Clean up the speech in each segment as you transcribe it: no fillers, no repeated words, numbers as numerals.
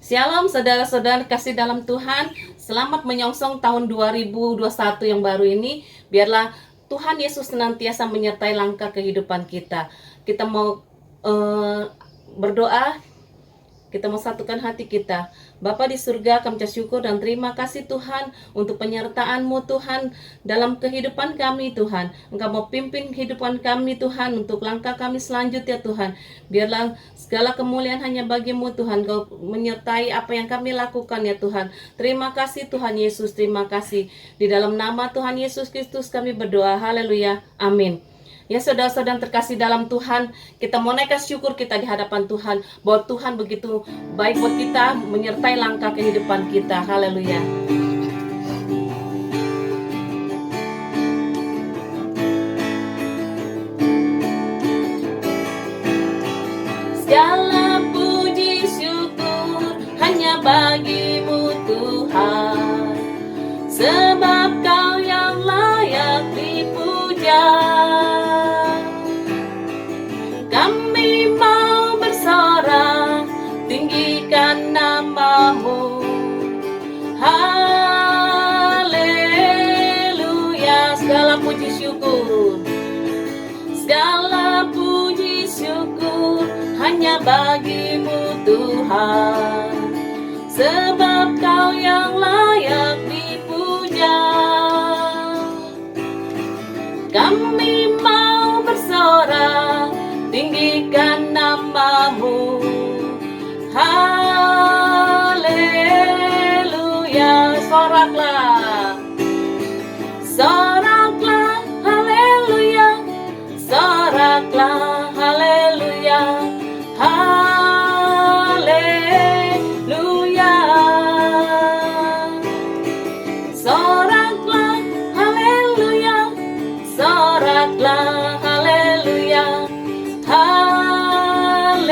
Shalom saudara-saudara kasih dalam Tuhan. Selamat menyongsong tahun 2021 yang baru ini. Biarlah Tuhan Yesus senantiasa menyertai langkah kehidupan kita. Kita mau berdoa. Kita mau satukan hati kita. Bapa di surga, kami ucap syukur dan terima kasih Tuhan untuk penyertaan-Mu Tuhan dalam kehidupan kami Tuhan. Engkau mau pimpin kehidupan kami Tuhan untuk langkah kami selanjutnya Tuhan. Biarlah segala kemuliaan hanya bagi-Mu Tuhan. Engkau menyertai apa yang kami lakukan ya Tuhan. Terima kasih Tuhan Yesus, terima kasih. Di dalam nama Tuhan Yesus Kristus kami berdoa. Haleluya. Amin. Ya saudara-saudara terkasih dalam Tuhan, kita mau naikkan syukur kita di hadapan Tuhan, bahwa Tuhan begitu baik buat kita, menyertai langkah kehidupan kita. Haleluya. Segala puji syukur hanya bagi-Mu Tuhan, sebab Kau yang layak dipuja. Kami mau bersorak, tinggikan nama-Mu. Haleluya. Segala puji syukur, segala puji syukur hanya bagi-Mu Tuhan, sebab Kau yang layak dipuja. Kami mau bersorak, tinggikan nama-Mu. Haleluya. Soraklah, soraklah, haleluya. Soraklah, haleluya. Haleluya. Soraklah, haleluya. Soraklah, haleluya. Haleluya.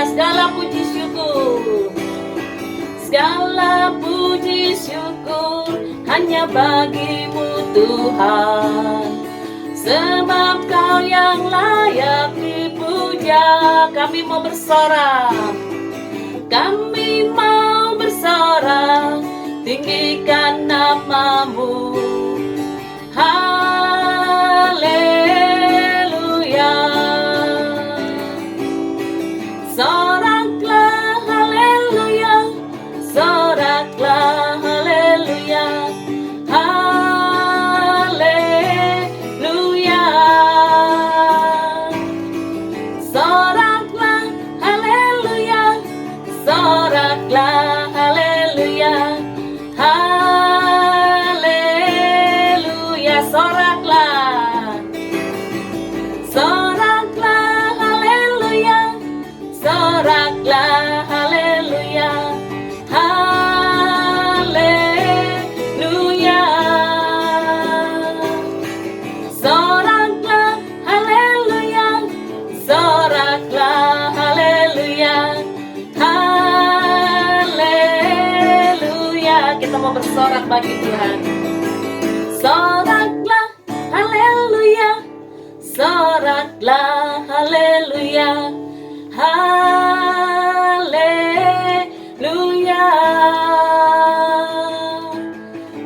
Segala puji syukur, segala puji syukur hanya bagi-Mu Tuhan, sebab Kau yang layak dipuja. Kami mau bersorak, kami mau bersorak, tinggikan nama-Mu. Haleluya. Soraklah, haleluya. Soraklah, haleluya. Haleluya. Soraklah, haleluya. Soraklah, haleluya. Haleluya. Soraklah, soraklah, haleluya. Soraklah, haleluya. Haleluya. Soraklah, haleluya. Soraklah, haleluya. Haleluya. Kita mau bersorak bagi Tuhan. Soraklah, haleluya. Soraklah, haleluya. Haleluya.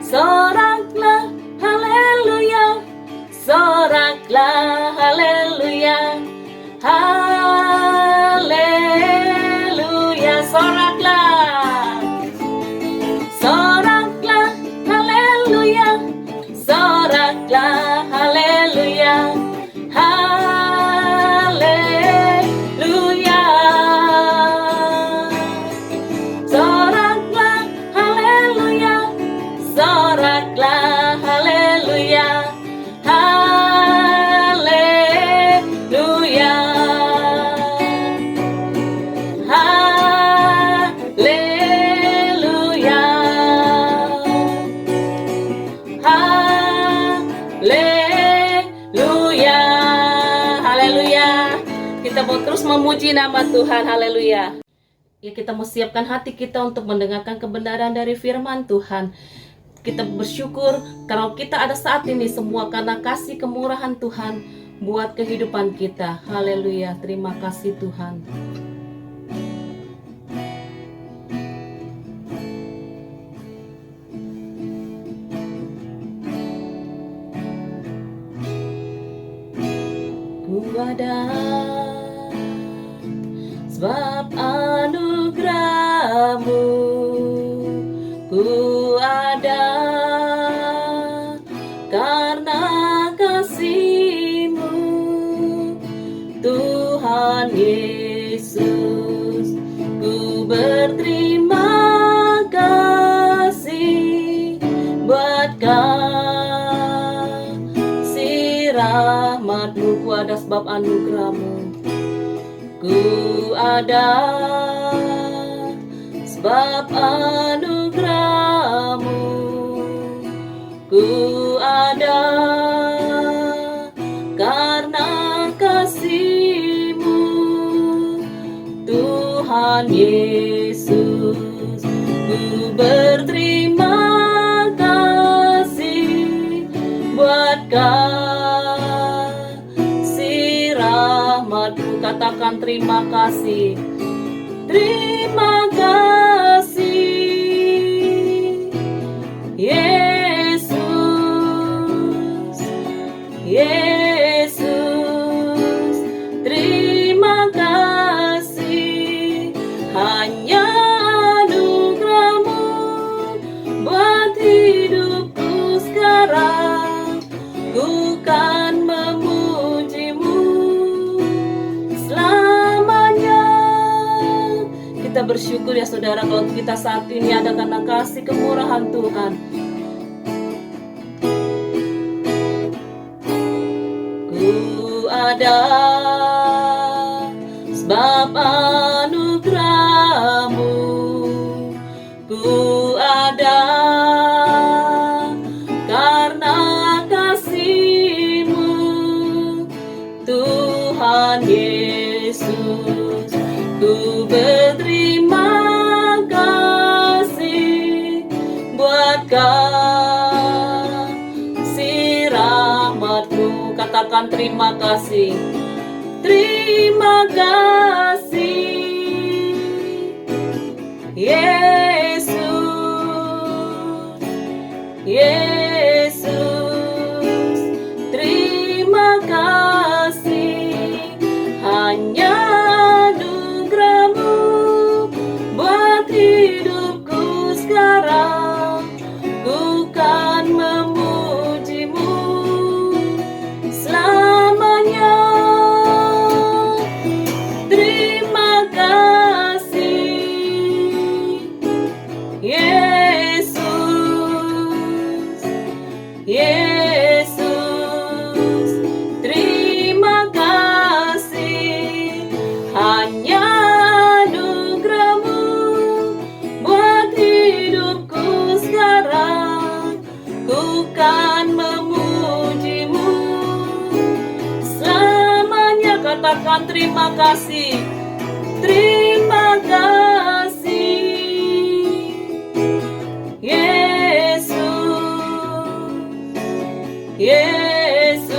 Soraklah, haleluya. Soraklah, haleluya. Haleluya. Soraklah, soraklah, haleluya. Soraklah, haleluya. Haleluya. Soraklah, haleluya. Soraklah, haleluya. Haleluya. Haleluya. Haleluya. Haleluya. Kita mau terus memuji nama Tuhan. Haleluya. Ya, kita mau siapkan hati kita untuk mendengarkan kebenaran dari firman Tuhan. Kita bersyukur kalau kita ada saat ini semua karena kasih kemurahan Tuhan buat kehidupan kita. Haleluya. Terima kasih Tuhan. Ku ada sebab anugerah-Mu, ku ada karena kasih-Mu, Tuhan Yesus. Ku berterima kasih buat kasih rahmat-Mu. Ku ada sebab anugerah-Mu, ku ada sebab anugerah-Mu, ku ada karena kasih-Mu, Tuhan Yesus. Ku berterima kasih buat kasih rahmat-Mu. Katakan terima kasih. Terima kasih Yesus, Yesus. Terima kasih, hanya anugerah-Mu buat hidupku sekarang. Ku kan memuji-Mu selamanya. Kita bersyukur ya saudara, kalau kita saat ini ada karena kasih kemurahan Tuhan. Ku ada sebab anugerah-Mu, ku ada karena kasih-Mu, Tuhan Yesus. Ku berterima kasih buat kasih rahmat-Mu. Katakan terima kasih. Terima kasih Yesus, Yesus. Terima kasih, hanya anugerah-Mu buat hidupku sekarang. Ku kan memuji-Mu selamanya. Terima kasih Yesus, Yesus. Terima kasih, hanya anugerah-Mu buat hidupku sekarang. Ku kan memuji-Mu selamanya. Katakan terima kasih. Terima kasih Yesus, Yesus.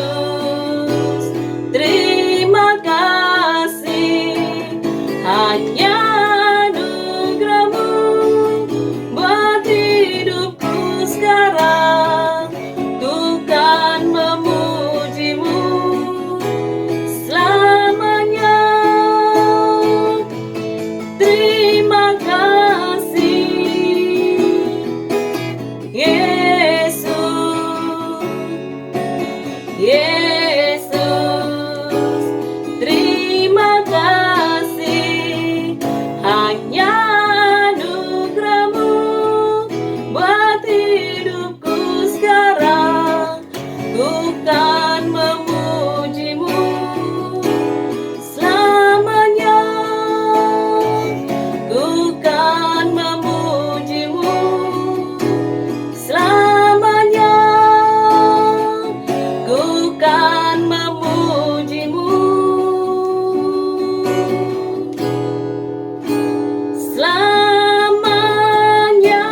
Terima kasih, hanya anugerah-Mu buat hidupku sekarang. Ku kan memuji-Mu selamanya. Terima kasih Yesus, Yesus. Terima kasih, hanya anugerah-Mu buat hidupku sekarang. Ku kan memuji-Mu selamanya. Ku kan memuji-Mu selamanya. Ku kan memuji-Mu selamanya.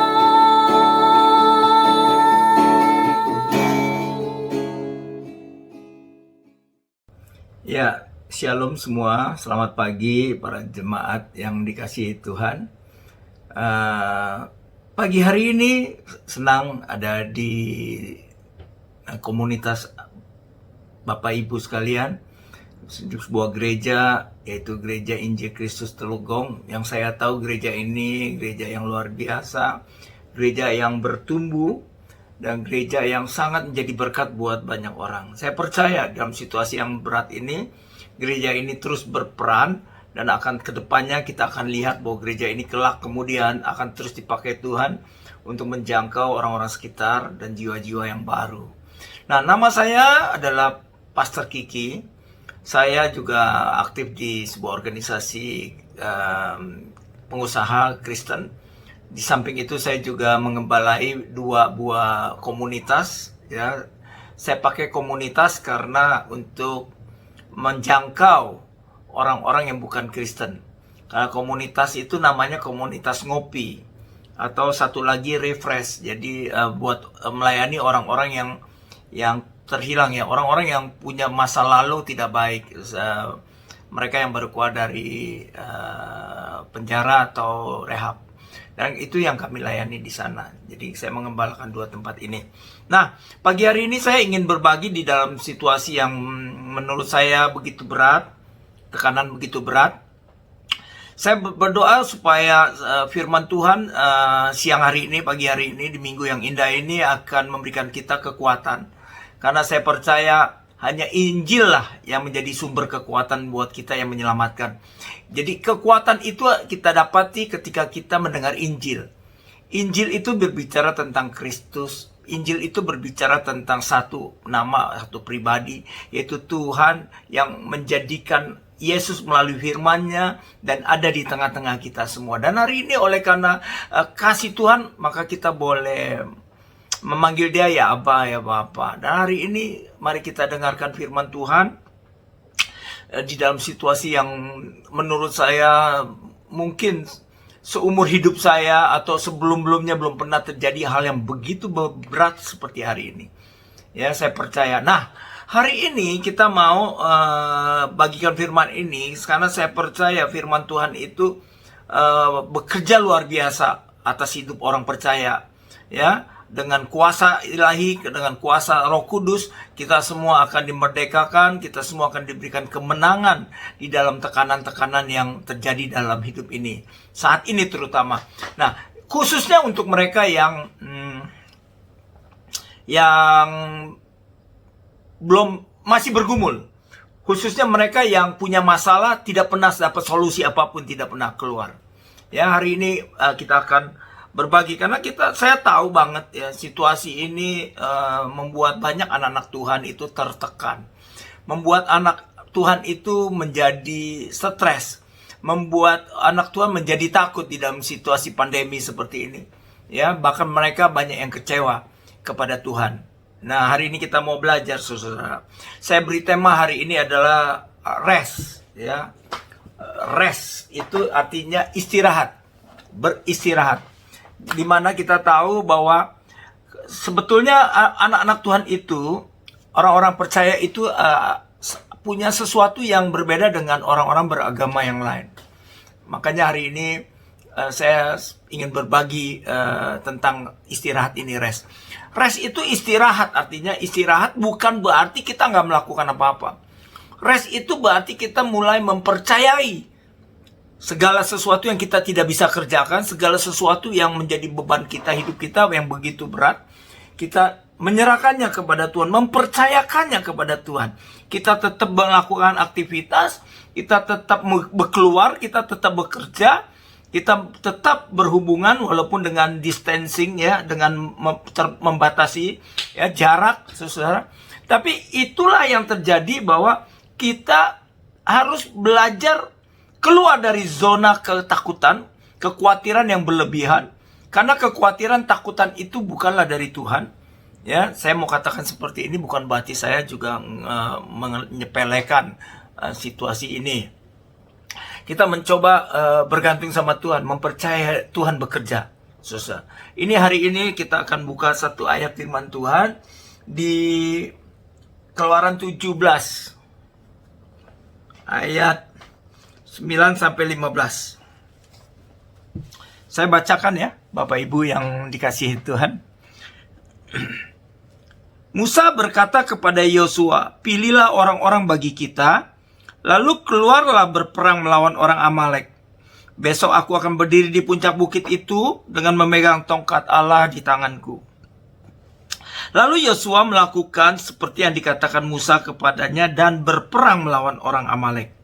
Ya, shalom semua. Selamat pagi para jemaat yang dikasihi Tuhan. Pagi hari ini senang ada di komunitas Bapak Ibu sekalian. sebuah gereja, yaitu Gereja Injil Kristus Telugong. Yang saya tahu gereja ini gereja yang luar biasa, gereja yang bertumbuh, dan gereja yang sangat menjadi berkat buat banyak orang. Saya percaya dalam situasi yang berat ini, gereja ini terus berperan, dan akan kedepannya kita akan lihat bahwa gereja ini kelak kemudian akan terus dipakai Tuhan untuk menjangkau orang-orang sekitar dan jiwa-jiwa yang baru. Nah, nama saya adalah Pastor Kiki. Saya juga aktif di sebuah organisasi pengusaha Kristen. Di samping itu saya juga mengembalai 2 buah komunitas. Ya, saya pakai komunitas karena untuk menjangkau orang-orang yang bukan Kristen. Karena komunitas itu namanya komunitas ngopi, atau satu lagi refresh. Jadi buat melayani orang-orang yang terhilang, ya, orang-orang yang punya masa lalu tidak baik, mereka yang baru keluar dari penjara atau rehab, dan itu yang kami layani di sana. Jadi saya mengembalakan 2 tempat ini. Nah, pagi hari ini saya ingin berbagi di dalam situasi yang menurut saya begitu berat, tekanan begitu berat. Saya berdoa supaya firman Tuhan siang hari ini, pagi hari ini, di minggu yang indah ini akan memberikan kita kekuatan. Karena saya percaya hanya Injil lah yang menjadi sumber kekuatan buat kita yang menyelamatkan. Jadi kekuatan itu kita dapati ketika kita mendengar Injil. Injil itu berbicara tentang Kristus. Injil itu berbicara tentang satu nama, satu pribadi, yaitu Tuhan yang menjadikan Yesus melalui firman-Nya dan ada di tengah-tengah kita semua. Dan hari ini oleh karena kasih Tuhan, maka kita boleh memanggil Dia ya Aba, ya Bapa. Dan hari ini mari kita dengarkan firman Tuhan di dalam situasi yang menurut saya mungkin seumur hidup saya atau sebelum-belumnya belum pernah terjadi hal yang begitu berat seperti hari ini. Ya, saya percaya. Nah, hari ini kita mau bagikan firman ini karena saya percaya firman Tuhan itu bekerja luar biasa atas hidup orang percaya. Ya, dengan kuasa ilahi, dengan kuasa Roh Kudus, kita semua akan dimerdekakan, kita semua akan diberikan kemenangan di dalam tekanan-tekanan yang terjadi dalam hidup ini. Saat ini terutama. Nah, khususnya untuk mereka yang belum masih bergumul. Khususnya mereka yang punya masalah, tidak pernah dapat solusi apapun, tidak pernah keluar. Ya, hari ini kita akan berbagi karena saya tahu banget ya, situasi ini membuat banyak anak-anak Tuhan itu tertekan, membuat anak Tuhan itu menjadi stres, membuat anak Tuhan menjadi takut di dalam situasi pandemi seperti ini. Ya, bahkan mereka banyak yang kecewa kepada Tuhan. Nah, hari ini kita mau belajar, saudara. Saya beri tema hari ini adalah rest. Ya, rest itu artinya istirahat, beristirahat. Dimana kita tahu bahwa sebetulnya anak-anak Tuhan itu, orang-orang percaya itu punya sesuatu yang berbeda dengan orang-orang beragama yang lain. Makanya hari ini saya ingin berbagi tentang istirahat ini, rest. Rest itu istirahat, artinya istirahat bukan berarti kita nggak melakukan apa-apa. Rest itu berarti kita mulai mempercayai segala sesuatu yang kita tidak bisa kerjakan, segala sesuatu yang menjadi beban kita, hidup kita yang begitu berat, kita menyerahkannya kepada Tuhan, mempercayakannya kepada Tuhan. Kita tetap melakukan aktivitas, kita tetap berkeluar, kita tetap bekerja, kita tetap berhubungan walaupun dengan distancing, ya, dengan membatasi ya jarak, saudara. Tapi itulah yang terjadi, bahwa kita harus belajar keluar dari zona ketakutan, kekhawatiran yang berlebihan. Karena kekhawatiran, takutan itu bukanlah dari Tuhan. Ya, saya mau katakan seperti ini bukan berarti saya juga menyepelekan situasi ini. Kita mencoba bergantung sama Tuhan, mempercayai Tuhan bekerja. Saudara. Ini hari ini kita akan buka satu ayat firman Tuhan di Keluaran 17 ayat 9-15. Saya bacakan ya, Bapak Ibu yang dikasihi Tuhan. Musa berkata kepada Yosua, "Pilihlah orang-orang bagi kita Lalu keluarlah berperang melawan orang Amalek. Besok aku akan berdiri di puncak bukit itu dengan memegang tongkat Allah di tanganku. Lalu Yosua melakukan seperti yang dikatakan Musa kepadanya dan berperang melawan orang Amalek.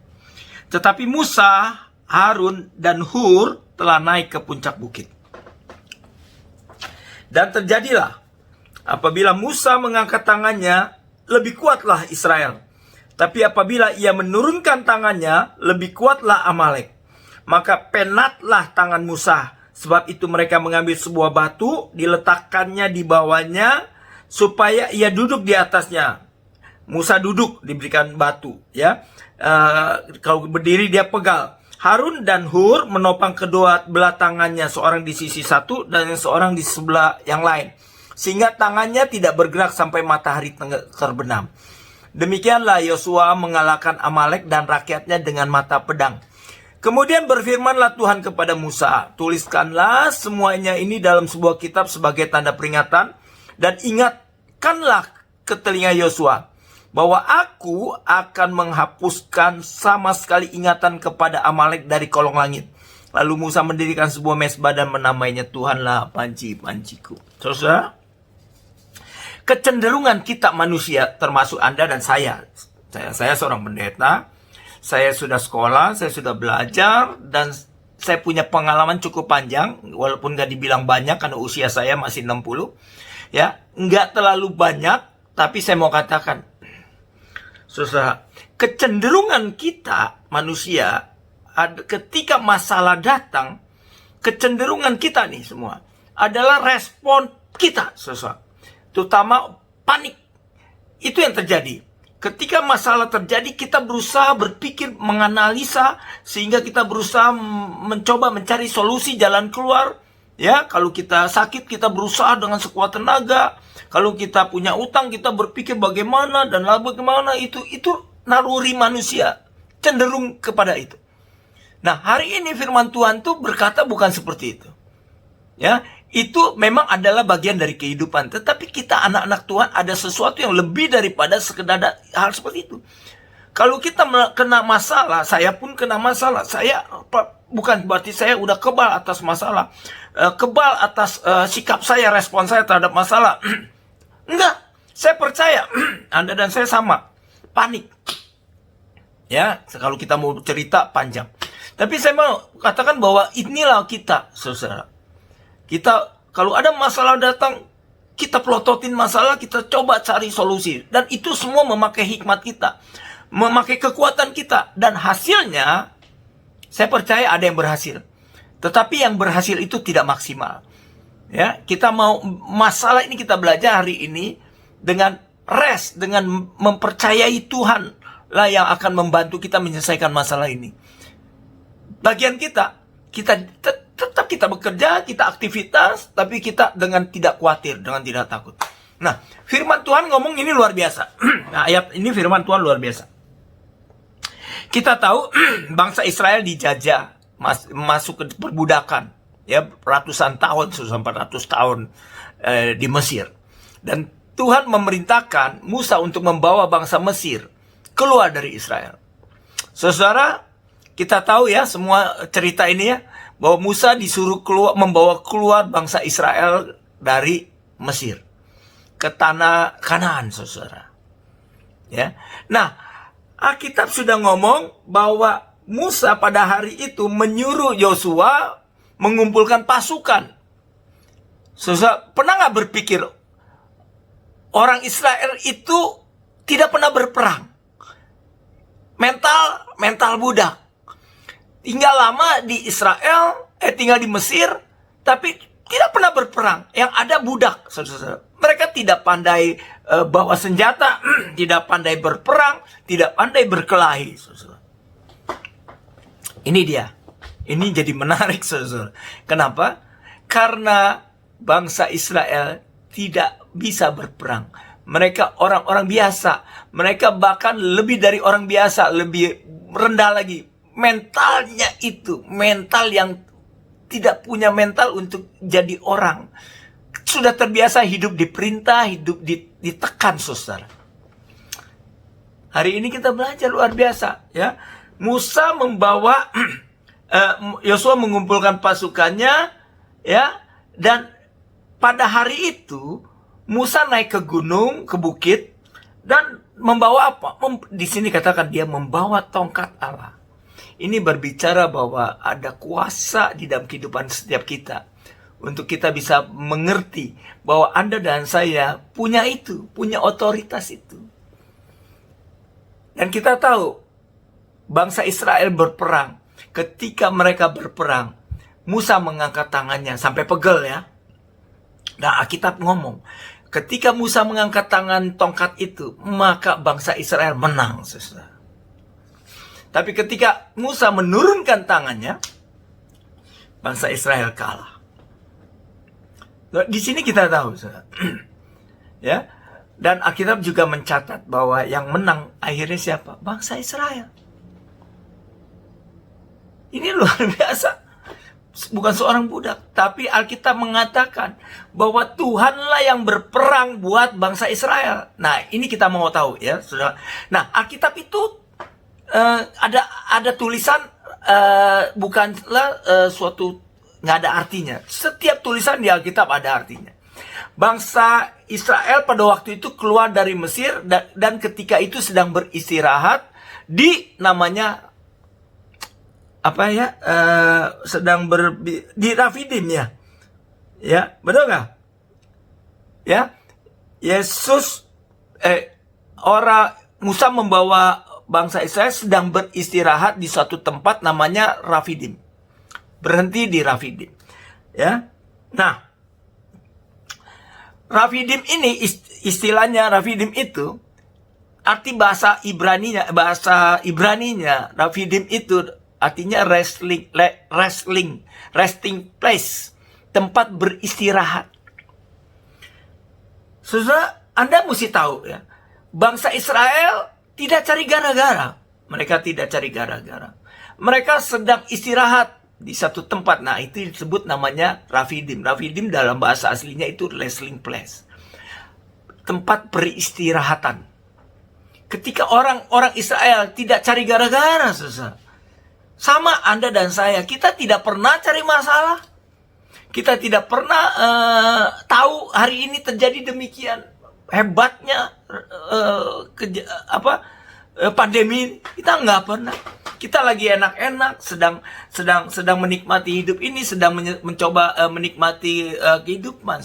Tetapi Musa, Harun, dan Hur telah naik ke puncak bukit. Dan terjadilah, apabila Musa mengangkat tangannya, lebih kuatlah Israel. Tapi apabila ia menurunkan tangannya, lebih kuatlah Amalek. Maka penatlah tangan Musa. Sebab itu mereka mengambil sebuah batu, diletakkannya di bawahnya, supaya ia duduk di atasnya. Musa duduk, diberikan batu. Ya, kalau berdiri dia pegal. Harun dan Hur menopang kedua belah tangannya, seorang di sisi satu dan seorang di sebelah yang lain. Sehingga tangannya tidak bergerak sampai matahari terbenam. Demikianlah Yosua mengalahkan Amalek dan rakyatnya dengan mata pedang. Kemudian berfirmanlah Tuhan kepada Musa, tuliskanlah semuanya ini dalam sebuah kitab sebagai tanda peringatan, dan ingatkanlah ke telinga Yosua, bahwa aku akan menghapuskan sama sekali ingatan kepada Amalek dari kolong langit. Lalu Musa mendirikan sebuah mezbah dan menamainya Tuhanlah panci-panciku. Saudara, kecenderungan kita manusia, termasuk Anda dan saya seorang pendeta, saya sudah sekolah, saya sudah belajar, dan saya punya pengalaman cukup panjang, walaupun gak dibilang banyak karena usia saya masih 60. Ya, nggak terlalu banyak, tapi saya mau katakan, saudara, kecenderungan kita manusia, ketika masalah datang, kecenderungan kita nih semua, adalah respon kita, saudara. Terutama panik. Itu yang terjadi. Ketika masalah terjadi, kita berusaha berpikir, menganalisa, sehingga kita berusaha mencoba mencari solusi jalan keluar. Ya, kalau kita sakit, kita berusaha dengan sekuat tenaga. Kalau kita punya utang, kita berpikir bagaimana dan lalu bagaimana. Itu naluri manusia, cenderung kepada itu. Nah, hari ini firman Tuhan tuh berkata bukan seperti itu. Ya, itu memang adalah bagian dari kehidupan. Tetapi kita anak-anak Tuhan ada sesuatu yang lebih daripada sekedar hal seperti itu. Kalau kita kena masalah, saya pun kena masalah. Saya bukan berarti saya udah kebal atas masalah. Kebal atas sikap saya, respon saya terhadap masalah. Enggak, saya percaya Anda dan saya sama. Panik. Ya, kalau kita mau cerita panjang. Tapi saya mau katakan bahwa inilah kita, saudara. Kita, kalau ada masalah datang, kita pelototin masalah, kita coba cari solusi. Dan itu semua memakai hikmat kita, memakai kekuatan kita. Dan hasilnya, saya percaya ada yang berhasil. Tetapi yang berhasil itu tidak maksimal. Ya, kita mau, masalah ini kita belajar hari ini dengan dengan mempercayai Tuhan lah yang akan membantu kita menyelesaikan masalah ini. Bagian kita tetap kita bekerja, kita aktivitas, tapi kita dengan tidak khawatir, dengan tidak takut. Nah, firman Tuhan ngomong ini luar biasa. Nah, ayat ini firman Tuhan luar biasa. Kita tahu bangsa Israel dijajah, masuk ke perbudakan, ya, ratusan tahun, 400 tahun di Mesir. Dan Tuhan memerintahkan Musa untuk membawa bangsa Mesir keluar dari Israel. Saudara, kita tahu ya semua cerita ini ya, bahwa Musa disuruh membawa keluar bangsa Israel dari Mesir ke tanah Kanaan, saudara. Ya. Nah, Alkitab sudah ngomong bahwa Musa pada hari itu menyuruh Yosua mengumpulkan pasukan. Saudara, pernah nggak berpikir orang Israel itu tidak pernah berperang? Mental budak. Tinggal lama di Israel, tinggal di Mesir, tapi tidak pernah berperang. Yang ada budak, saudara. Mereka tidak pandai bawa senjata, tidak pandai berperang, tidak pandai berkelahi, saudara. Ini dia. Ini jadi menarik, saudara. Kenapa? Karena bangsa Israel tidak bisa berperang. Mereka orang-orang biasa. Mereka bahkan lebih dari orang biasa, lebih rendah lagi. Mentalnya itu, mental yang tidak punya mental untuk jadi orang. Sudah terbiasa hidup diperintah, hidup ditekan, saudara. Hari ini kita belajar luar biasa, ya. Musa membawa Yosua mengumpulkan pasukannya, ya, dan pada hari itu Musa naik ke gunung, ke bukit, dan membawa apa? Di sini katakan dia membawa tongkat Allah. Ini berbicara bahwa ada kuasa di dalam kehidupan setiap kita, untuk kita bisa mengerti bahwa Anda dan saya punya itu, punya otoritas itu. Dan kita tahu, bangsa Israel berperang. Ketika mereka berperang, Musa mengangkat tangannya sampai pegel, ya. Nah, Alkitab ngomong, ketika Musa mengangkat tangan tongkat itu, maka bangsa Israel menang, saudara. Tapi ketika Musa menurunkan tangannya, bangsa Israel kalah. Di sini kita tahu, saudara. Ya. Dan Alkitab juga mencatat bahwa yang menang akhirnya siapa? Bangsa Israel. Ini luar biasa. Bukan seorang budak, tapi Alkitab mengatakan bahwa Tuhanlah yang berperang buat bangsa Israel. Nah, ini kita mau tahu, ya, saudara. Nah, Alkitab itu ada tulisan bukanlah suatu nggak ada artinya. Setiap tulisan di Alkitab ada artinya. Bangsa Israel pada waktu itu keluar dari Mesir dan ketika itu sedang beristirahat di namanya apa, ya, di Rafidim, ya. Ya, betul nggak? Ya. Yesus Musa membawa bangsa Israel sedang beristirahat di suatu tempat namanya Rafidim. Berhenti di Rafidim. Ya. Nah, Rafidim ini istilahnya, Rafidim itu arti bahasa Ibraninya Rafidim itu artinya resting place, tempat beristirahat. Saudara, Anda mesti tahu, ya, bangsa Israel tidak cari gara-gara. Mereka tidak cari gara-gara. Mereka sedang istirahat di satu tempat. Nah, itu disebut namanya Rafidim. Rafidim dalam bahasa aslinya itu resting place, tempat peristirahatan. Ketika orang Israel tidak cari gara-gara, saudara. Sama Anda dan saya, kita tidak pernah cari masalah. Kita tidak pernah tahu hari ini terjadi demikian hebatnya pandemi. Kita nggak pernah. Kita lagi enak-enak, sedang menikmati hidup ini, sedang mencoba menikmati kehidupan.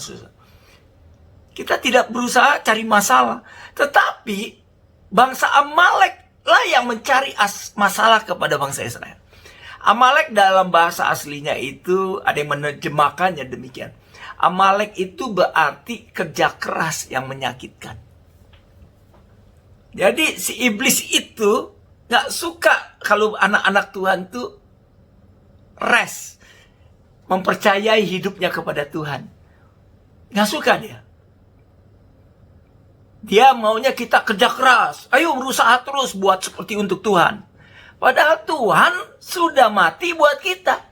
Kita tidak berusaha cari masalah, tetapi bangsa Amalek lah yang mencari masalah kepada bangsa Israel. Amalek dalam bahasa aslinya itu ada yang menerjemahkannya demikian. Amalek itu berarti kerja keras yang menyakitkan. Jadi si iblis itu gak suka kalau anak-anak Tuhan tuh rest, mempercayai hidupnya kepada Tuhan. Gak suka dia. Dia maunya kita kerja keras. Ayo berusaha terus buat seperti untuk Tuhan. Padahal Tuhan sudah mati buat kita.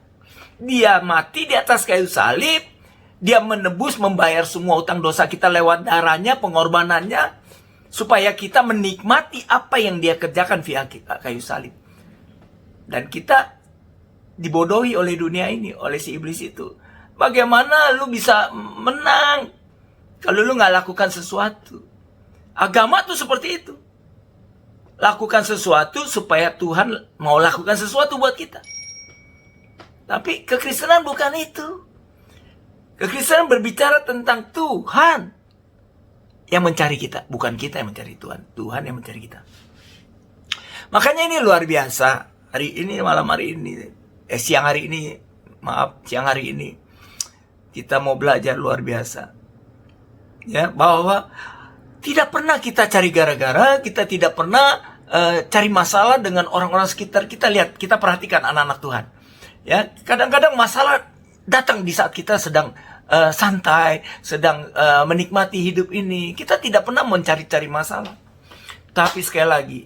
Dia mati di atas kayu salib. Dia menebus, membayar semua utang dosa kita lewat darahnya, pengorbanannya. Supaya kita menikmati apa yang dia kerjakan via kayu salib. Dan kita dibodohi oleh dunia ini, oleh si iblis itu. Bagaimana lu bisa menang kalau lu gak lakukan sesuatu? Agama tuh seperti itu. Lakukan sesuatu supaya Tuhan mau lakukan sesuatu buat kita. Tapi kekristenan bukan itu. Kekristenan berbicara tentang Tuhan yang mencari kita, bukan kita yang mencari Tuhan. Tuhan yang mencari kita. Makanya ini luar biasa. Hari ini, malam hari ini, siang hari ini kita mau belajar luar biasa. Ya, bahwa tidak pernah kita cari gara-gara, kita tidak pernah cari masalah dengan orang-orang sekitar. Kita lihat, kita perhatikan anak-anak Tuhan. Ya, kadang-kadang masalah datang di saat kita sedang santai, sedang menikmati hidup ini. Kita tidak pernah mencari-cari masalah. Tapi sekali lagi,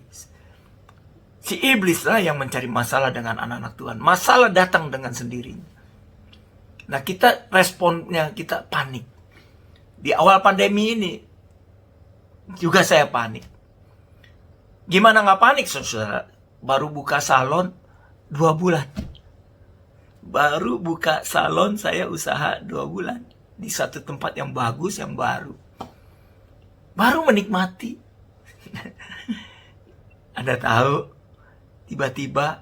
si iblis lah yang mencari masalah dengan anak-anak Tuhan. Masalah datang dengan sendirinya. Nah, kita responnya, kita panik. Di awal pandemi ini juga saya panik. Gimana nggak panik, saudara? Baru buka salon 2 bulan. Baru buka salon saya usaha 2 bulan. Di satu tempat yang bagus, yang baru. Baru menikmati. Anda tahu, tiba-tiba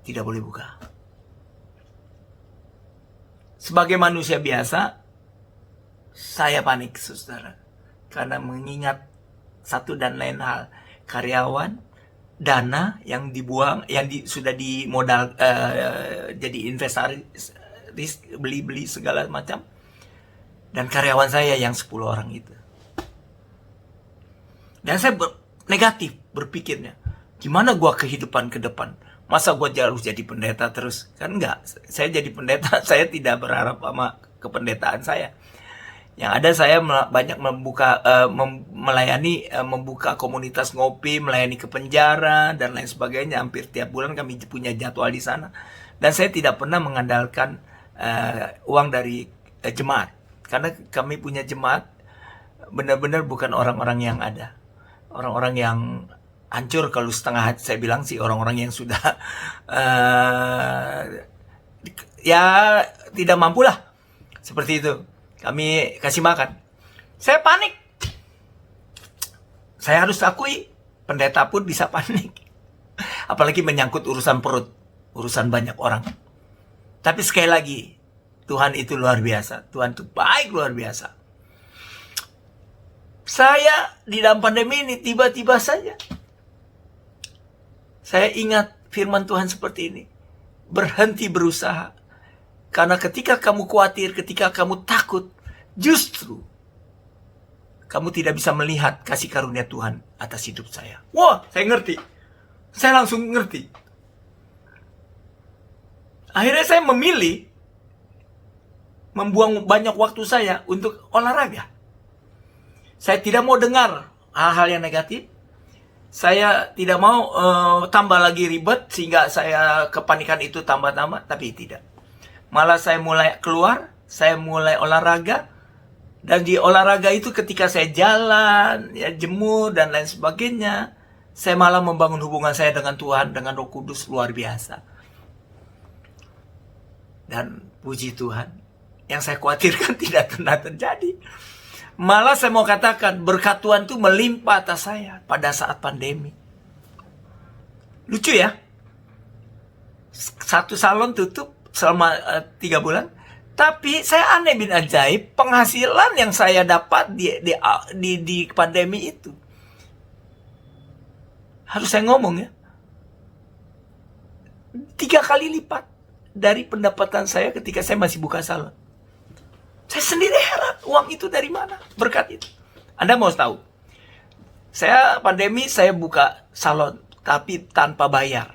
tidak boleh buka. Sebagai manusia biasa, saya panik, saudara. Karena mengingat satu dan lain hal. Karyawan, dana yang dibuang, yang sudah dimodal, jadi inventaris, beli-beli segala macam. Dan karyawan saya yang 10 orang itu. Dan saya negatif berpikirnya. Gimana gua kehidupan ke depan? Masa gua harus jadi pendeta terus? Kan enggak. Saya jadi pendeta, saya tidak berharap sama kependetaan saya. Yang ada saya banyak membuka komunitas ngopi, melayani ke penjara dan lain sebagainya. Hampir tiap bulan kami punya jadwal di sana. Dan saya tidak pernah mengandalkan uang dari jemaat. Karena kami punya jemaat benar-benar bukan orang-orang yang ada. Orang-orang yang hancur, kalau setengah hati saya bilang sih, orang-orang yang sudah ya tidak mampu lah. Seperti itu. Kami kasih makan. Saya panik. Saya harus akui, pendeta pun bisa panik. Apalagi menyangkut urusan perut, urusan banyak orang. Tapi sekali lagi, Tuhan itu luar biasa. Tuhan itu baik luar biasa. Saya di dalam pandemi ini tiba-tiba saja saya ingat firman Tuhan seperti ini. Berhenti berusaha. Karena ketika kamu khawatir, ketika kamu takut, justru kamu tidak bisa melihat kasih karunia Tuhan atas hidup saya. Wah, saya ngerti. Saya langsung ngerti. Akhirnya saya memilih membuang banyak waktu saya untuk olahraga. Saya tidak mau dengar hal-hal yang negatif. Saya tidak mau tambah lagi ribet sehingga saya kepanikan itu tambah-tambah. Tapi tidak. Malah saya mulai keluar, saya mulai olahraga. Dan di olahraga itu ketika saya jalan, ya, jemur dan lain sebagainya, saya malah membangun hubungan saya dengan Tuhan, dengan Roh Kudus luar biasa. Dan puji Tuhan, yang saya khawatirkan tidak pernah terjadi. Malah saya mau katakan, berkat Tuhan itu melimpah atas saya pada saat pandemi. Lucu ya? Satu salon tutup selama 3 bulan. Tapi saya aneh bin ajaib, penghasilan yang saya dapat di pandemi itu. Harus saya ngomong ya. 3 kali lipat dari pendapatan saya ketika saya masih buka salon. Saya sendiri heran, uang itu dari mana? Berkat itu. Anda mau tahu? Saya pandemi, saya buka salon, tapi tanpa bayar.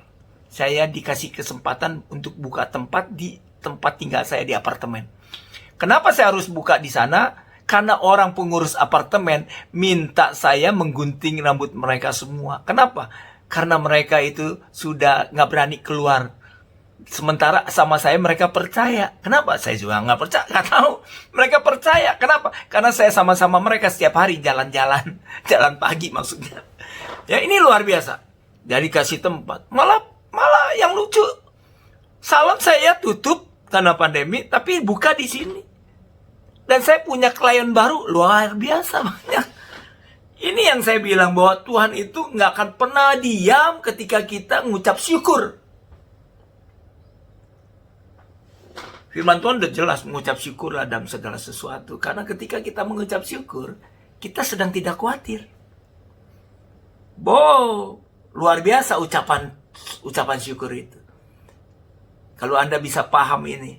Saya dikasih kesempatan untuk buka tempat di tempat tinggal saya di apartemen. Kenapa saya harus buka di sana? Karena orang pengurus apartemen minta saya menggunting rambut mereka semua. Kenapa? Karena mereka itu sudah nggak berani keluar. Sementara sama saya mereka percaya. Kenapa? Saya juga nggak percaya. Nggak tahu. Mereka percaya. Kenapa? Karena saya sama-sama mereka setiap hari jalan-jalan. Jalan pagi maksudnya. Ya ini luar biasa. Jadi kasih tempat. Malah yang lucu. Salon saya tutup karena pandemi, tapi buka di sini. Dan saya punya klien baru luar biasa banyak. Ini yang saya bilang bahwa Tuhan itu nggak akan pernah diam ketika kita mengucap syukur. Firman Tuhan udah jelas, mengucap syukurlah dalam segala sesuatu. Karena ketika kita mengucap syukur, kita sedang tidak khawatir. Luar biasa ucapan syukur itu. Kalau Anda bisa paham ini.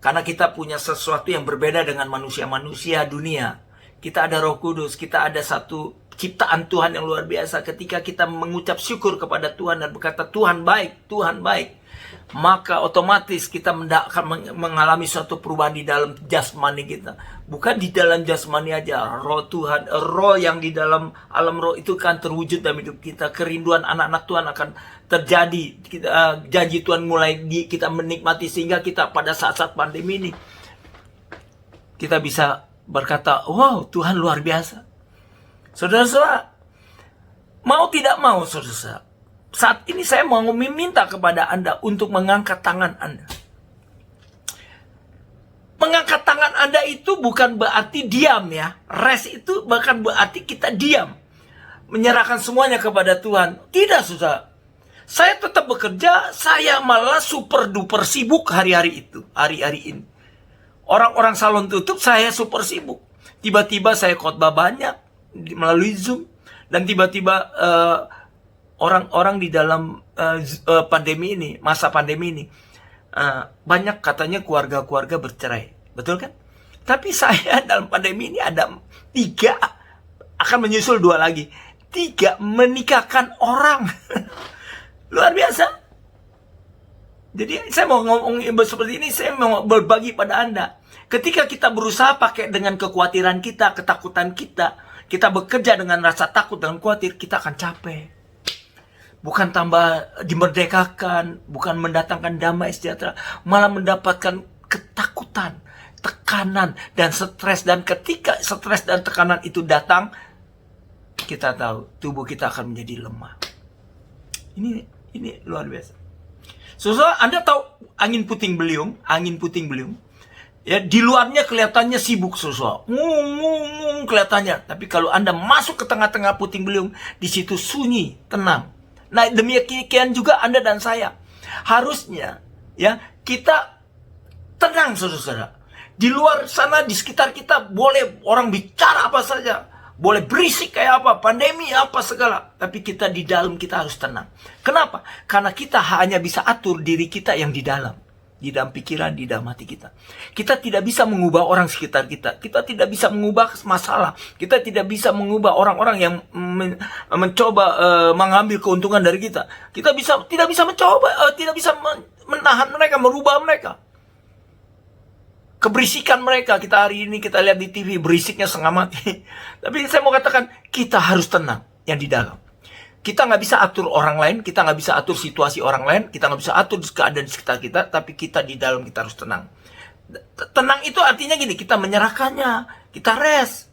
Karena kita punya sesuatu yang berbeda dengan manusia-manusia dunia. Kita ada Roh Kudus, kita ada satu ciptaan Tuhan yang luar biasa. Ketika kita mengucap syukur kepada Tuhan dan berkata, Tuhan baik, Tuhan baik. Maka otomatis kita akan mengalami suatu perubahan di dalam jasmani kita. Bukan di dalam jasmani aja. Roh Tuhan, roh yang di dalam alam roh itu akan terwujud dalam hidup kita. Kerinduan anak-anak Tuhan akan terjadi. Janji Tuhan mulai kita menikmati. Sehingga kita pada saat-saat pandemi ini, kita bisa berkata, wow, Tuhan luar biasa. Saudara-saudara, Mau tidak mau, saudara, saat ini saya mau meminta kepada Anda untuk mengangkat tangan Anda. Mengangkat tangan Anda itu bukan berarti diam ya. Rest itu bukan berarti kita diam. Menyerahkan semuanya kepada Tuhan. Tidak, saudara. Saya tetap bekerja, saya malah super duper sibuk hari-hari itu, hari-hari ini. Orang-orang salon tutup, saya super sibuk. Tiba-tiba saya khotbah banyak melalui Zoom. Dan tiba-tiba orang-orang di dalam pandemi ini, masa pandemi ini, banyak katanya keluarga-keluarga bercerai. Betul kan? Tapi saya dalam pandemi ini ada 3, akan menyusul 2 lagi. 3 menikahkan orang. Luar biasa. Jadi saya mau ngomong seperti ini, saya mau berbagi pada Anda. Ketika kita berusaha pakai dengan kekhawatiran kita, ketakutan kita bekerja dengan rasa takut dan khawatir, kita akan capek. Bukan tambah dimerdekakan, bukan mendatangkan damai sejahtera, malah mendapatkan ketakutan, tekanan, dan stres. Dan ketika stres dan tekanan itu datang, kita tahu tubuh kita akan menjadi lemah. Ini luar biasa. Saudara, Anda tahu angin puting beliung? Ya, di luarnya kelihatannya sibuk, saudara. Kelihatannya. Tapi kalau Anda masuk ke tengah-tengah puting beliung, di situ sunyi, tenang. Nah, demikian juga Anda dan saya. Harusnya ya kita tenang, saudara. Di luar sana, di sekitar kita boleh orang bicara apa saja. Boleh berisik kayak apa, pandemi apa segala. Tapi kita di dalam kita harus tenang. Kenapa? Karena kita hanya bisa atur diri kita yang di dalam. Di dalam pikiran, di dalam hati kita. Kita tidak bisa mengubah orang sekitar kita. Kita tidak bisa mengubah masalah. Kita tidak bisa mengubah orang-orang yang mencoba mengambil keuntungan dari kita. Kita tidak bisa mencoba, tidak bisa menahan mereka, merubah mereka. Keberisikan mereka, kita hari ini kita lihat di TV, berisiknya setengah mati. Tapi saya mau katakan, kita harus tenang yang di dalam. Kita nggak bisa atur orang lain, kita nggak bisa atur situasi orang lain, kita nggak bisa atur keadaan di sekitar kita, tapi kita di dalam kita harus tenang. Tenang itu artinya gini, kita menyerahkannya, kita rest.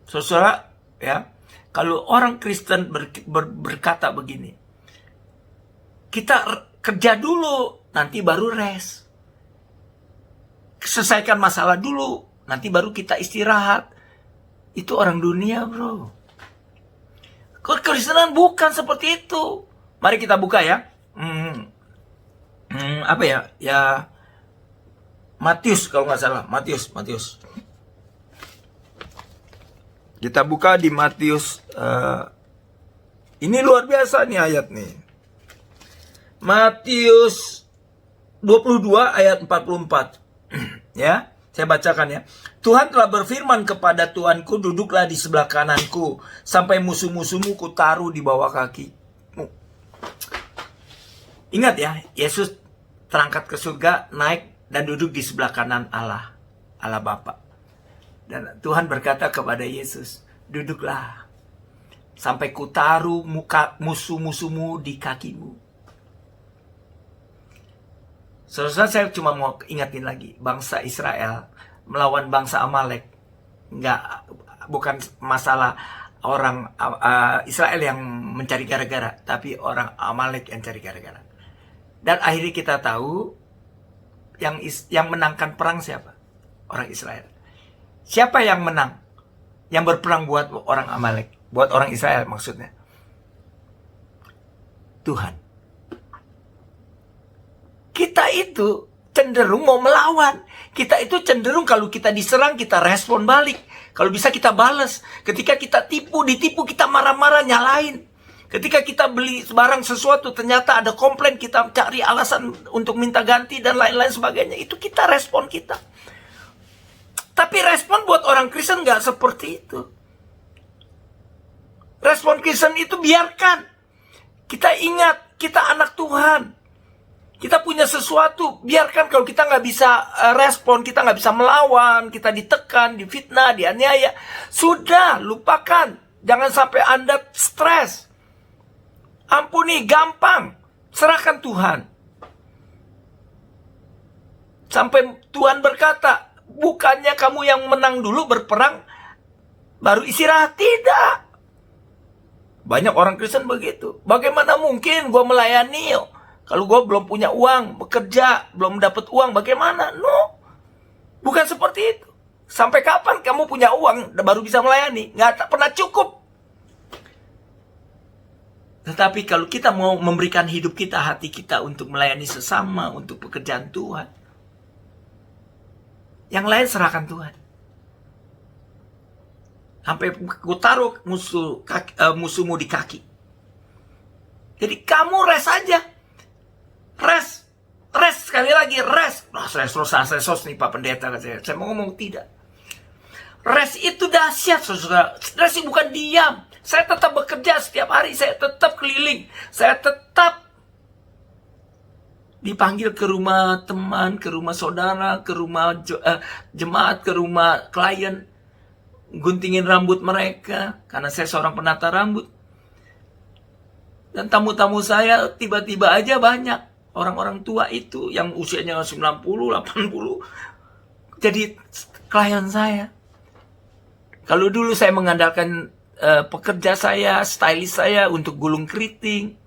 Saudara, ya, kalau orang Kristen berkata begini, kita kerja dulu, nanti baru rest. Selesaikan masalah dulu, nanti baru kita istirahat. Itu orang dunia, bro. Kekristenan bukan seperti itu. Mari kita buka ya. Apa ya? Ya, Matius kalau nggak salah. Matius. Kita buka di Matius. Ini luar biasa nih ayat nih. Matius 22 ayat 44. Ya, saya bacakan ya. Tuhan telah berfirman kepada Tuanku, duduklah di sebelah kananku, sampai musuh-musuhmu ku taruh di bawah kakimu. Ingat ya, Yesus terangkat ke surga, naik dan duduk di sebelah kanan Allah Bapa. Dan Tuhan berkata kepada Yesus, duduklah, sampai ku taruh musuh-musuhmu di kakimu. Saudara, saya cuma mau ingatin lagi, bangsa Israel melawan bangsa Amalek, bukan masalah orang Israel yang mencari gara-gara, tapi orang Amalek yang cari gara-gara. Dan akhirnya kita tahu yang menangkan perang siapa? Orang Israel. Siapa yang menang? Yang berperang buat orang Amalek, buat orang Israel maksudnya. Tuhan. Kita itu cenderung mau melawan. Kita itu cenderung kalau kita diserang, kita respon balik. Kalau bisa kita balas. Ketika kita ditipu, kita marah-marah, nyalain. Ketika kita beli barang sesuatu, ternyata ada komplain, kita cari alasan untuk minta ganti dan lain-lain sebagainya. Itu kita respon kita. Tapi respon buat orang Kristen nggak seperti itu. Respon Kristen itu biarkan. Kita ingat, kita anak Tuhan. Kita punya sesuatu, biarkan. Kalau kita nggak bisa respon, kita nggak bisa melawan, kita ditekan, difitnah, dianiaya, sudah, lupakan. Jangan sampai Anda stres. Ampuni, gampang. Serahkan Tuhan. Sampai Tuhan berkata, bukannya kamu yang menang dulu berperang, baru istirahat. Tidak. Banyak orang Kristen begitu. Bagaimana mungkin gue melayani kalau gue belum punya uang, bekerja, belum dapat uang, bagaimana? No, bukan seperti itu. Sampai kapan kamu punya uang baru bisa melayani? Nggak pernah cukup. Tetapi kalau kita mau memberikan hidup kita, hati kita untuk melayani sesama, untuk pekerjaan Tuhan, yang lain serahkan Tuhan. Sampai ku taruh musuhmu di kaki. Jadi kamu rest aja. Rest sekali lagi, rest. Resos nih Pak Pendeta. Saya mau ngomong tidak. Rest itu dahsyat, saudara. Rest itu bukan diam. Saya tetap bekerja setiap hari. Saya tetap keliling. Saya tetap dipanggil ke rumah teman, ke rumah saudara, ke rumah jemaat, ke rumah klien. Guntingin rambut mereka. Karena saya seorang penata rambut. Dan tamu-tamu saya tiba-tiba aja banyak. Orang-orang tua itu yang usianya 90, 80. Jadi klien saya. Kalau dulu saya mengandalkan pekerja saya, stylist saya untuk gulung keriting.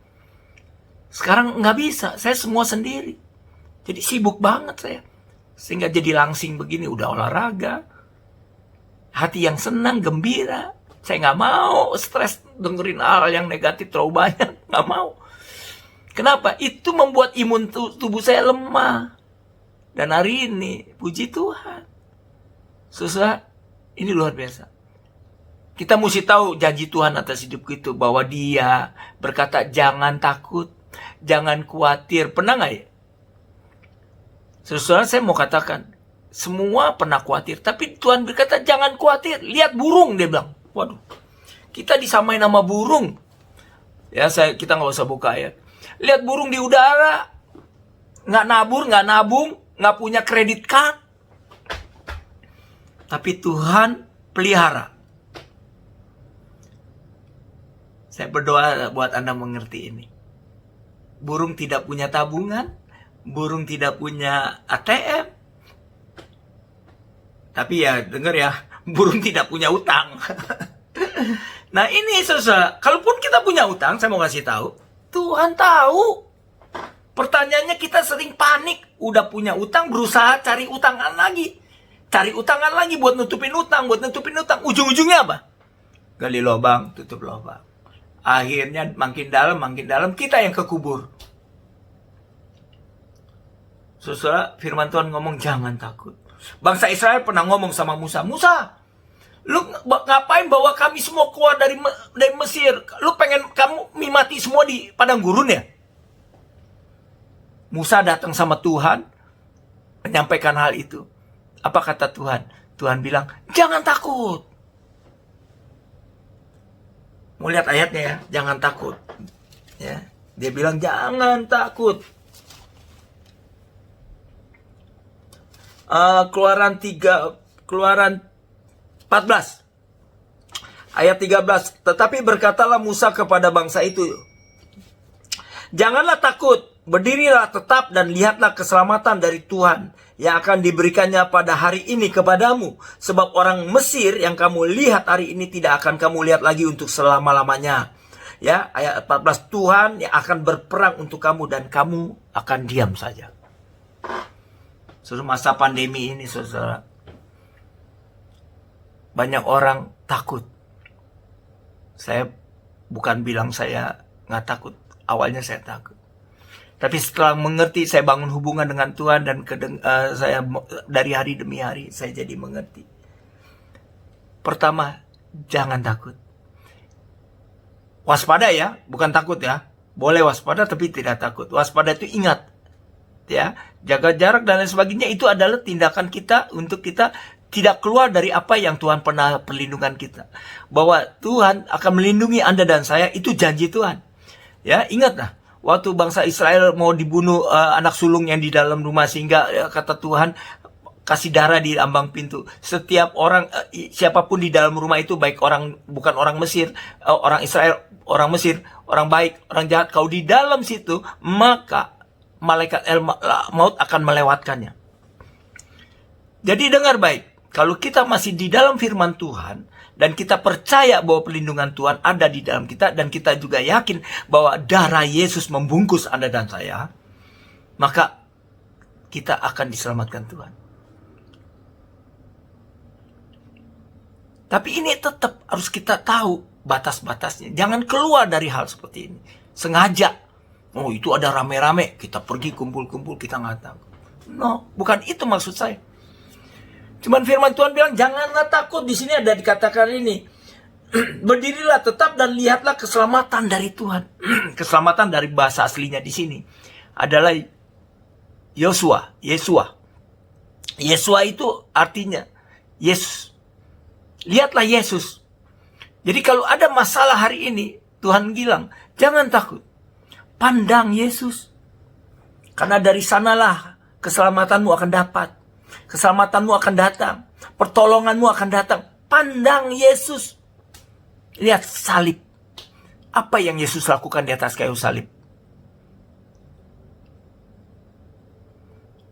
Sekarang nggak bisa, saya semua sendiri. Jadi sibuk banget saya. Sehingga jadi langsing begini, udah olahraga. Hati yang senang, gembira. Saya nggak mau stres dengerin hal yang negatif terlalu banyak. Nggak mau. Kenapa? Itu membuat imun tubuh saya lemah. Dan hari ini, puji Tuhan. Susah, ini luar biasa. Kita mesti tahu janji Tuhan atas hidup kita. Bahwa Dia berkata, jangan takut. Jangan khawatir. Pernah nggak ya? Saudara, saya mau katakan. Semua pernah khawatir. Tapi Tuhan berkata, jangan khawatir. Lihat burung, Dia bilang. Waduh. Kita disamain sama burung. Ya, kita nggak usah buka ayat. Lihat burung di udara. Nggak nabur, nggak nabung. Nggak punya kredit card. Tapi Tuhan pelihara. Saya berdoa buat Anda mengerti ini. Burung tidak punya tabungan. Burung tidak punya ATM. Tapi ya, dengar ya. Burung tidak punya utang. Nah ini saudara. Kalaupun kita punya utang, saya mau kasih tahu. Tuhan tahu. Pertanyaannya kita sering panik. Udah punya utang, berusaha cari utangan lagi. Cari utangan lagi buat nutupin utang. Ujung-ujungnya apa? Gali lubang, tutup lubang. Akhirnya makin dalam, kita yang kekubur. Saudara, firman Tuhan ngomong jangan takut. Bangsa Israel pernah ngomong sama Musa, lu ngapain bawa kami semua keluar dari Mesir? Lu pengen kamu mati semua di padang gurun ya? Musa datang sama Tuhan, menyampaikan hal itu. Apa kata Tuhan? Tuhan bilang, jangan takut. Mau lihat ayatnya ya, jangan takut. Ya, dia bilang jangan takut. Keluaran 14 ayat 13. Tetapi berkatalah Musa kepada bangsa itu, janganlah takut, berdirilah tetap dan lihatlah keselamatan dari Tuhan yang akan diberikannya pada hari ini kepadamu. Sebab orang Mesir yang kamu lihat hari ini tidak akan kamu lihat lagi untuk selama-lamanya. Ya, ayat 14, Tuhan yang akan berperang untuk kamu dan kamu akan diam saja. Saudara, masa pandemi ini saudara, banyak orang takut. Saya bukan bilang saya nggak takut. Awalnya saya takut. Tapi setelah mengerti, saya bangun hubungan dengan Tuhan dan saya dari hari demi hari saya jadi mengerti. Pertama, jangan takut. Waspada ya, bukan takut ya. Boleh waspada tapi tidak takut. Waspada itu ingat. Ya, jaga jarak dan lain sebagainya itu adalah tindakan kita untuk kita tidak keluar dari apa yang Tuhan pernah perlindungan kita. Bahwa Tuhan akan melindungi Anda dan saya, itu janji Tuhan. Ya, ingatlah waktu bangsa Israel mau dibunuh anak sulung yang di dalam rumah, sehingga kata Tuhan kasih darah di ambang pintu. Setiap orang siapapun di dalam rumah itu, baik orang bukan orang Mesir, orang Israel, orang Mesir, orang baik, orang jahat, kau di dalam situ, maka malaikat maut akan melewatkannya. Jadi dengar baik, kalau kita masih di dalam firman Tuhan Dan kita percaya bahwa perlindungan Tuhan ada di dalam kita. Dan kita juga yakin bahwa darah Yesus membungkus Anda dan saya. Maka kita akan diselamatkan Tuhan. Tapi ini tetap harus kita tahu batas-batasnya. Jangan keluar dari hal seperti ini. Sengaja. Oh, itu ada rame-rame. Kita pergi kumpul-kumpul, kita nggak tahu. No, bukan itu maksud saya. Cuman firman Tuhan bilang, janganlah takut. Di sini ada dikatakan ini. Berdirilah tetap dan lihatlah keselamatan dari Tuhan. Keselamatan dari bahasa aslinya di sini adalah Yosua. Yesua itu artinya Yesus. Lihatlah Yesus. Jadi kalau ada masalah hari ini, Tuhan bilang, jangan takut. Pandang Yesus. Karena dari sanalah keselamatanmu akan dapat. Keselamatanmu akan datang. Pertolonganmu akan datang. Pandang Yesus. Lihat salib. Apa yang Yesus lakukan di atas kayu salib?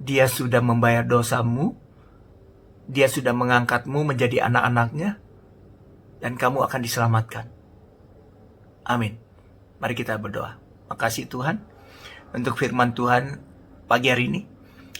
Dia sudah membayar dosamu. Dia sudah mengangkatmu menjadi anak-anaknya. Dan kamu akan diselamatkan. Amin. Mari kita berdoa. Makasih Tuhan untuk firman Tuhan pagi hari ini.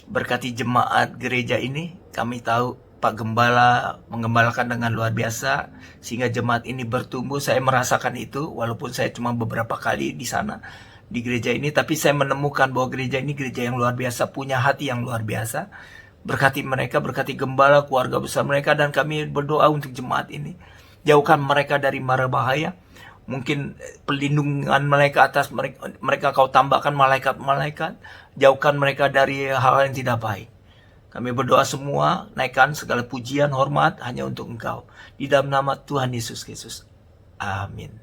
Berkati jemaat gereja ini. Kami tahu Pak Gembala menggembalakan dengan luar biasa. Sehingga jemaat ini bertumbuh. Saya merasakan itu. Walaupun saya cuma beberapa kali di sana. Di gereja ini. Tapi saya menemukan bahwa gereja ini gereja yang luar biasa. Punya hati yang luar biasa. Berkati mereka. Berkati Gembala, keluarga besar mereka. Dan kami berdoa untuk jemaat ini. Jauhkan mereka dari mara bahaya. Mungkin perlindungan mereka atas mereka kau tambahkan malaikat-malaikat. Jauhkan mereka dari hal yang tidak baik. Kami berdoa semua, naikkan segala pujian, hormat hanya untuk Engkau. Di dalam nama Tuhan Yesus Kristus. Amin.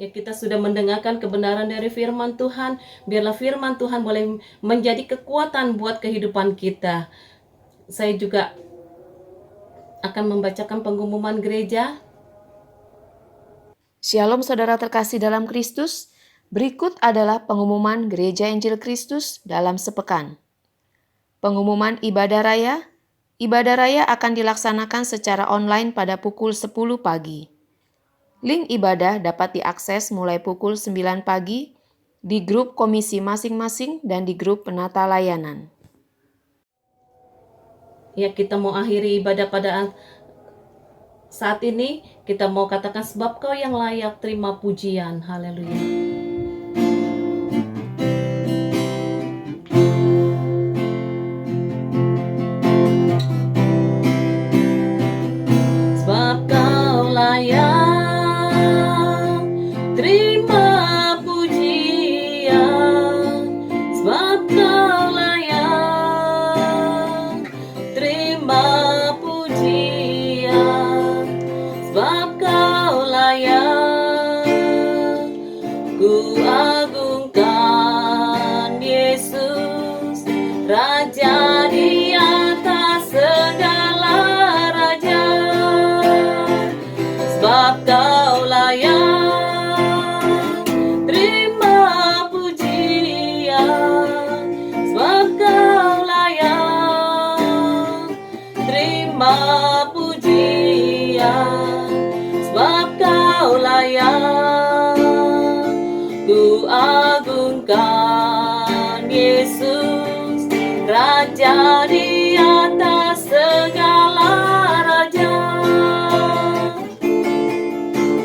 Ya, kita sudah mendengarkan kebenaran dari firman Tuhan. Biarlah firman Tuhan boleh menjadi kekuatan buat kehidupan kita. Saya juga akan membacakan pengumuman gereja. Shalom saudara terkasih dalam Kristus. Berikut adalah pengumuman Gereja Injil Kristus dalam sepekan. Pengumuman ibadah raya. Ibadah raya akan dilaksanakan secara online pada pukul 10 pagi. Link ibadah dapat diakses mulai pukul 9 pagi di grup komisi masing-masing dan di grup penata layanan. Ya, kita mau akhiri ibadah pada saat ini. Kita mau katakan sebab Kau yang layak terima pujian. Haleluya. Sebab Kau layak terima pujian. Sebab Kau layak terima pujian. Sebab Kau layak, ku agungkan Yesus, Raja di atas segala raja. Sebab Kau layak terima pujian. Sebab Kau layak terima pujian. Sebab Kau layak, ku agungkan Yesus, Raja di atas segala raja.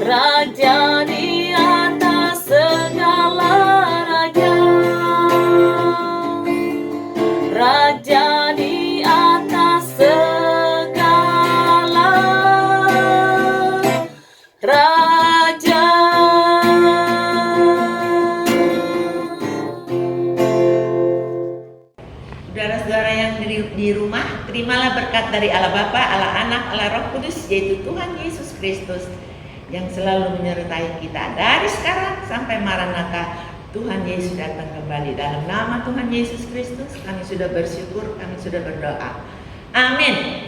Raja di atas segala raja. Raja di atas segala raja. Saudara-saudara yang di rumah, terimalah berkat dari Allah Bapa, Allah Anak, Allah Roh Kudus, yaitu Tuhan Yesus Kristus yang selalu menyertai kita dari sekarang sampai Maranatha. Tuhan Yesus datang kembali. Dalam nama Tuhan Yesus Kristus kami sudah bersyukur, kami sudah berdoa. Amin.